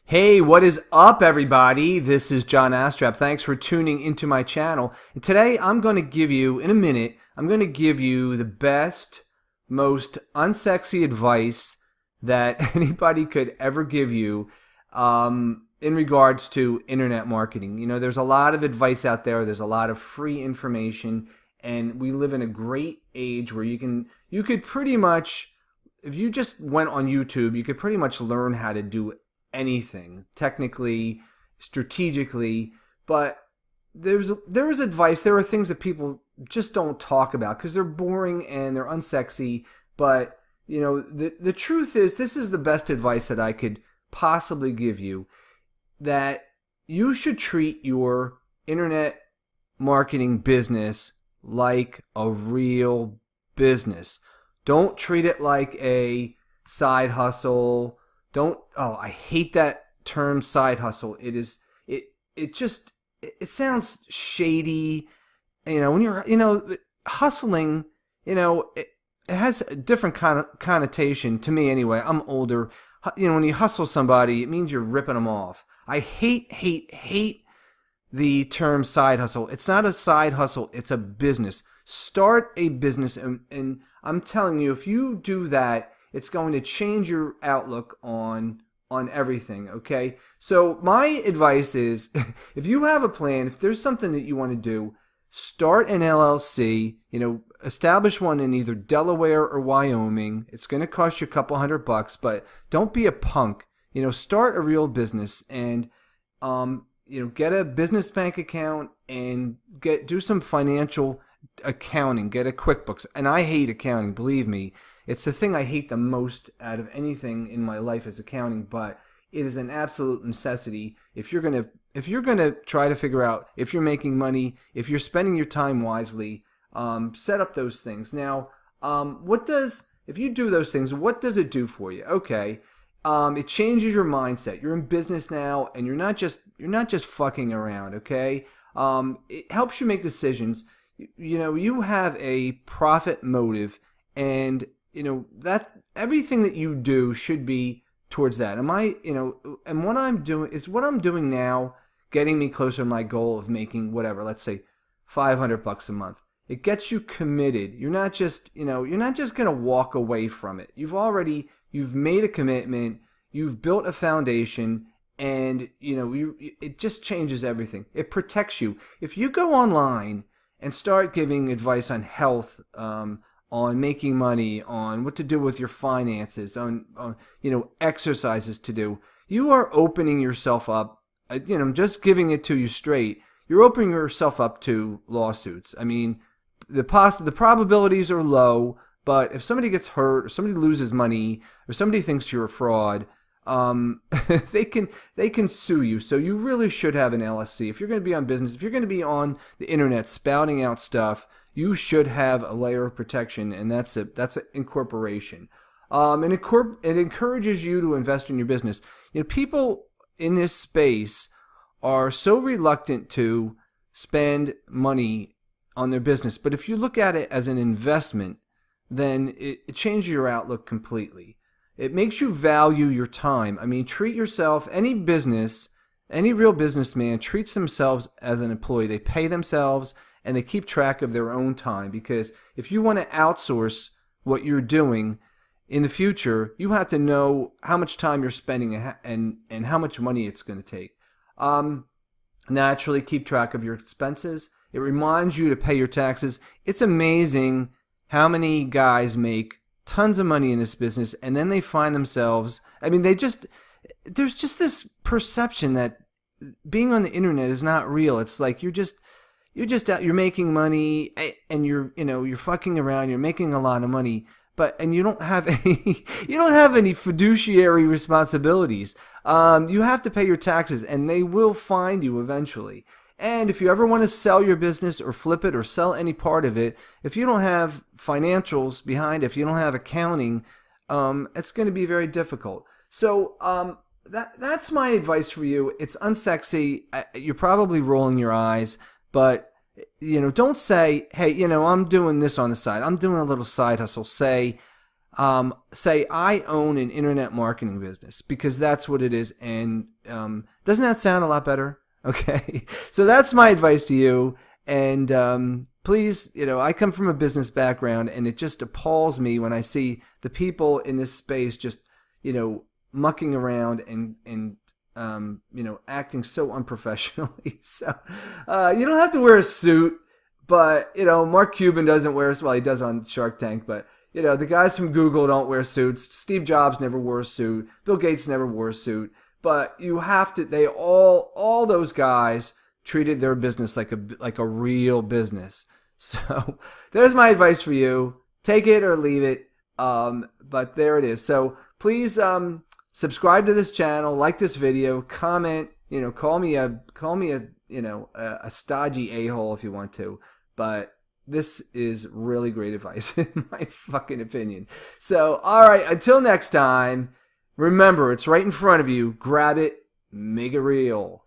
Hey, what is up, everybody? This is John Astrap. Thanks for tuning into my channel. And today I'm going to give you, in a minute, I'm going to give you the best, most unsexy advice that anybody could ever give you in regards to internet marketing. You know, there's a lot of advice out there. There's a lot of free information, and we live in a great age where you could pretty much, if you just went on YouTube, you could pretty much learn how to do anything technically, strategically. But there is advice. There are things that people just don't talk about because they're boring and they're unsexy. But you know, the truth is, this is the best advice that I could possibly give you, that you should treat your internet marketing business like a real business. Don't treat it like a side hustle. I hate that term, side hustle. It sounds shady. You know, when you're, hustling, it has a different kind of connotation to me anyway. I'm older. When you hustle somebody, it means you're ripping them off. I hate the term side hustle. It's not a side hustle. It's a business. Start a business, and I'm telling you, if you do that, it's going to change your outlook on everything, okay? So my advice is, if you have a plan, if there's something that you want to do, start an LLC, establish one in either Delaware or Wyoming. It's going to cost you a couple $100, but don't be a punk. Start a real business and, get a business bank account and do some financial accounting, get a QuickBooks. And I hate accounting, believe me. It's the thing I hate the most out of anything in my life is accounting, but it is an absolute necessity if you're gonna try to figure out if you're making money, if you're spending your time wisely. Set up those things. Now, if you do those things, what does it do for you? Okay, it changes your mindset. You're in business now, and you're not just fucking around. Okay, it helps you make decisions. You have a profit motive, and that everything that you do should be towards that. And what I'm doing now, getting me closer to my goal of making whatever, let's say $500 a month. It gets you committed. You're not just going to walk away from it. You've made a commitment, you've built a foundation, and it just changes everything. It protects you. If you go online and start giving advice on health, on making money, on what to do with your finances, on exercises to do, you are opening yourself up. Just giving it to you straight, you're opening yourself up to lawsuits. I mean, the probabilities are low, but if somebody gets hurt, or somebody loses money, or somebody thinks you're a fraud, they can sue you. So you really should have an LLC. If you're going to be on business, if you're going to be on the internet spouting out stuff, you should have a layer of protection, and that's an incorporation. And it encourages you to invest in your business. People in this space are so reluctant to spend money on their business, but if you look at it as an investment, then it changes your outlook completely. It makes you value your time. I mean, treat yourself. Any real businessman treats themselves as an employee. They pay themselves, and they keep track of their own time, because if you want to outsource what you're doing in the future, you have to know how much time you're spending and how much money it's going to take. Naturally, keep track of your expenses. It reminds you to pay your taxes. It's amazing how many guys make tons of money in this business, and then they find themselves, there's just this perception that being on the internet is not real. It's like you're just out, you're making money, and you're fucking around, you're making a lot of money, and you don't have any fiduciary responsibilities. You have to pay your taxes, and they will find you eventually. And if you ever want to sell your business or flip it or sell any part of it, if you don't have financials behind it, if you don't have accounting, it's going to be very difficult. So that's my advice for you. It's unsexy. You're probably rolling your eyes, but don't say, hey, I'm doing this on the side. I'm doing a little side hustle. Say, say I own an internet marketing business, because that's what it is. And doesn't that sound a lot better? Okay, so that's my advice to you. And please, I come from a business background, and it just appalls me when I see the people in this space just, mucking around and acting so unprofessionally. So you don't have to wear a suit, but Mark Cuban doesn't wear, well, he does on Shark Tank, but the guys from Google don't wear suits. Steve Jobs never wore a suit. Bill Gates never wore a suit. But you have to. They all those guys treated their business like a real business. So there's my advice for you. Take it or leave it. But there it is. So please subscribe to this channel, like this video, comment. Call me a stodgy a-hole if you want to. But this is really great advice, in my fucking opinion. So, all right, until next time, remember, it's right in front of you. Grab it, make it real.